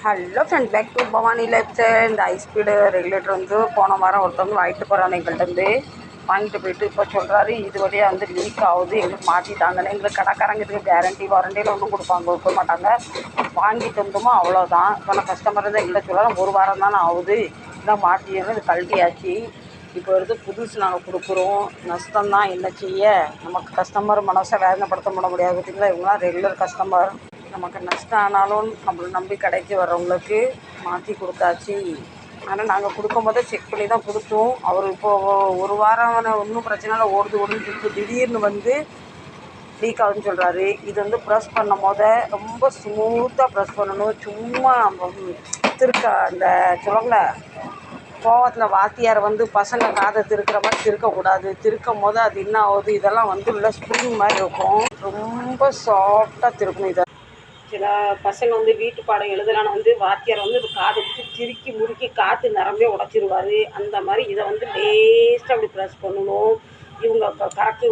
Hello friend, back to Bhavani lifestyle. இந்த high speed regulator வந்து போன வாரம் ஒருத்தவங்க வாங்கிட்டு போகிறாங்க எங்கள்கிட்ட. வாங்கிட்டு போயிட்டு இப்போ சொல்கிறாரு, இது வழியாக வந்து லீக் ஆகுது, எங்களுக்கு மாற்றிட்டாங்கன்னு. எங்களுக்கு கடைக்காரங்க இதுக்கு கேரண்டி வாரண்டியில் ஒன்றும் கொடுக்க மாட்டாங்க. வாங்கிட்டு வந்தோமோ அவ்வளோதான். இப்போ நான் கஸ்டமர் தான் எங்கள்கிட்ட சொல்கிறேன், ஒரு வாரம் தானே ஆகுது, இதான் மாற்றிடுங்க, இது கழட்டியாச்சு. இப்போ வந்து புதுசு நாங்கள் கொடுக்குறோம், நஷ்டம்தான், என்ன செய்ய. நமக்கு கஸ்டமர் மனசை வேதனைப்படுத்த முடியாது. பார்த்திங்களா, இவங்களாம் ரெகுலர் கஸ்டமர். நமக்கு நஷ்டம் ஆனாலும் நம்மளை நம்பி கடைக்கு வர்றவங்களுக்கு மாற்றி கொடுத்தாச்சு. ஆனால் நாங்கள் கொடுக்கும் போதே செக் பண்ணி தான் கொடுத்தோம். அவர் இப்போது ஒரு வாரம் ஒன்றும் பிரச்சனை இல்லை, ஓடுதுன்னு சொல்லிட்டு திடீர்னு வந்து லீக் ஆகுதுன்னு சொல்கிறாரு. இது வந்து ப்ரெஸ் பண்ணும் போது ரொம்ப ஸ்மூத்தாக ப்ரெஸ் பண்ணணும். சும்மா அந்த சொல்லுவாங்கள, கோவத்தில் வாத்தியார் வந்து பசங்க காதை திருக்கிற மாதிரி திருக்கக்கூடாது. திருக்கும் போது அது என்ன ஆகுது, இதெல்லாம் வந்து உள்ள ஸ்ப்ரிங் மாதிரி இருக்கும், ரொம்ப சாஃப்டாக திருக்கணும். இதை சில பசங்க வந்து வீட்டு பாடம் எழுதலான்னு வந்து வாத்தியார் வந்து இது காதை வச்சு திருக்கி முறுக்கி காற்று நிரம்பே உடச்சிருவார். அந்த மாதிரி இதை வந்து லேஸ்ட்டாக அப்படி ப்ரெஸ் பண்ணணும். இவங்க கறக்கு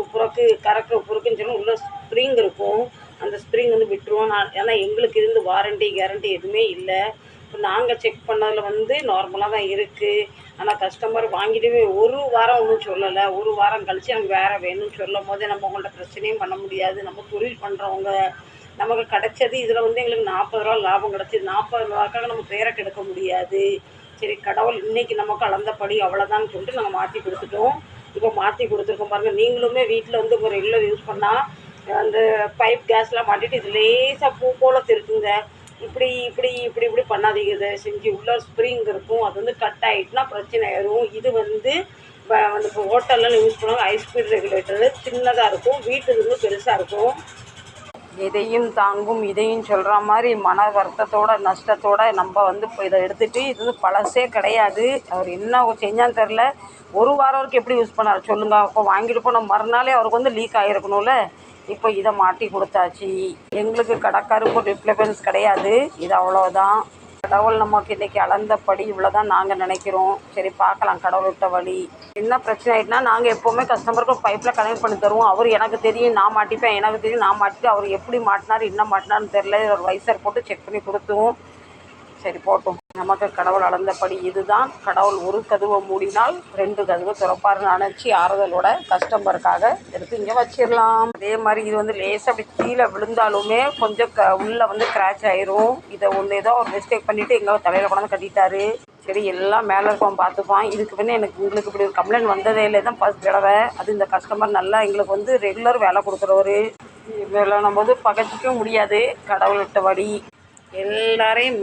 புறக்குன்னு சொல்லி உள்ள ஸ்ப்ரிங் இருக்கும், அந்த ஸ்ப்ரிங் வந்து விட்டுருவோம். ஏன்னா எங்களுக்கு இருந்து வாரண்டி கேரண்டி எதுவுமே இல்லை. இப்போ நாங்கள் செக் பண்ணதில் வந்து நார்மலாக தான் இருக்குது. ஆனால் கஸ்டமர் வாங்கிட்டு ஒரு வாரம் ஒன்றும் சொல்லலை. ஒரு வாரம் கழித்து எனக்கு வேறு வேணும்னு சொல்லும் போதே நம்ம உங்கள்கிட்ட பிரச்சனையும் பண்ண முடியாது. நம்ம தொழில் பண்ணுறவங்க, நமக்கு கிடச்சது இதில் வந்து எங்களுக்கு 40 ரூபா லாபம் கிடச்சிது. 40 ரூபாக்காக நம்ம பேரை கெடுக்க முடியாது. சரி, கடவுள் இன்றைக்கி நமக்கு அளந்தபடி அவ்வளோதான்னு சொல்லிட்டு நாங்கள் மாற்றி கொடுத்துட்டோம். இப்போ மாற்றி கொடுத்துருக்கோம் பாருங்கள். நீங்களுமே வீட்டில் வந்து இப்போ ரெகுலர் யூஸ் பண்ணால் அந்த பைப் கேஸ்லாம் மாட்டிட்டு இது லேசாக பூ போல் திருக்குங்க. இப்படி இப்படி இப்படி இப்படி பண்ணாதீங்க. இதை செஞ்சு உள்ள ஸ்ப்ரிங் இருக்கும், அது வந்து கட் ஆகிட்டுனா பிரச்சனை ஆயிடும். இது வந்து இப்போ ஹோட்டல்லாம் யூஸ் பண்ணுவாங்க. ஹை ஸ்பீட் ரெகுலேட்டரு சின்னதாக இருக்கும், வீட்டுக்கு வந்து பெருசாக இருக்கும். எதையும் தாங்கும், இதையும் சொல்கிற மாதிரி மன வருத்தத்தோட நஷ்டத்தோடு நம்ம வந்து இப்போ இதை எடுத்துகிட்டு, இது வந்து பழசே கிடையாது. அவர் என்ன செஞ்சான்னு தெரில. ஒரு வாரம் வரைக்கும் எப்படி யூஸ் பண்ணார் சொல்லுங்கள். அப்போ வாங்கிட்டு போன மறுநாளே அவருக்கு வந்து லீக் ஆகிருக்கணும்ல. இப்போ இதை மாட்டி கொடுத்தாச்சு. எங்களுக்கு கடைக்காருக்கு ரிப்ளேமெண்ட்ஸ் கிடையாது. இது அவ்வளோதான். கடவுள் நமக்கு இன்றைக்கி அளந்தபடி இவ்வளோதான் நாங்கள் நினைக்கிறோம். சரி, பார்க்கலாம் கடவுள் விட்ட வழி. என்ன பிரச்சனை ஆகிட்டுனா, நாங்கள் எப்போவுமே கஸ்டமருக்கு பைப்பில் கனெக்ட் பண்ணி தருவோம். அவர் எனக்கு தெரியும் நான் மாட்டிப்பேன், எனக்கு தெரியும் நான் மாட்டிட்டு, அவர் எப்படி மாட்டினார் என்ன மாட்டினார்னு தெரில. ஒரு வைசர் போட்டு செக் பண்ணி கொடுத்துவோம். சரி, போட்டோம். நமக்கு கடவுள் அளந்தபடி இதுதான். கடவுள் ஒரு கதவை மூடினால் 2 கதவை திறப்பாருன்னு நினச்சி ஆறுதலோட கஸ்டமருக்காக எடுத்து இங்கே வச்சிடலாம். அதே மாதிரி இது வந்து லேசாக அப்படி கீழே விழுந்தாலுமே கொஞ்சம் உள்ளே வந்து கிராச் ஆயிரும். இதை ஒன்று ஏதோ ஒரு மிஸ்டேக் பண்ணிவிட்டு எங்கே தலையில் கொண்டாந்து கட்டிட்டாரு. சரி, எல்லாம் மேலே இருக்கோம் பார்த்துப்பான். இதுக்கு வந்து உங்களுக்கு இப்படி ஒரு கம்ப்ளைண்ட் வந்ததே இல்லை, தான் ஃபர்ஸ்ட் தடவை. அது இந்த கஸ்டமர் நல்லா எங்களுக்கு வந்து ரெகுலர் வேலை கொடுக்குறவர். வேலை நம்ம வந்து பகைச்சிக்கவும் முடியாது. கடவுள் விட்ட வழி எல்லாரையும்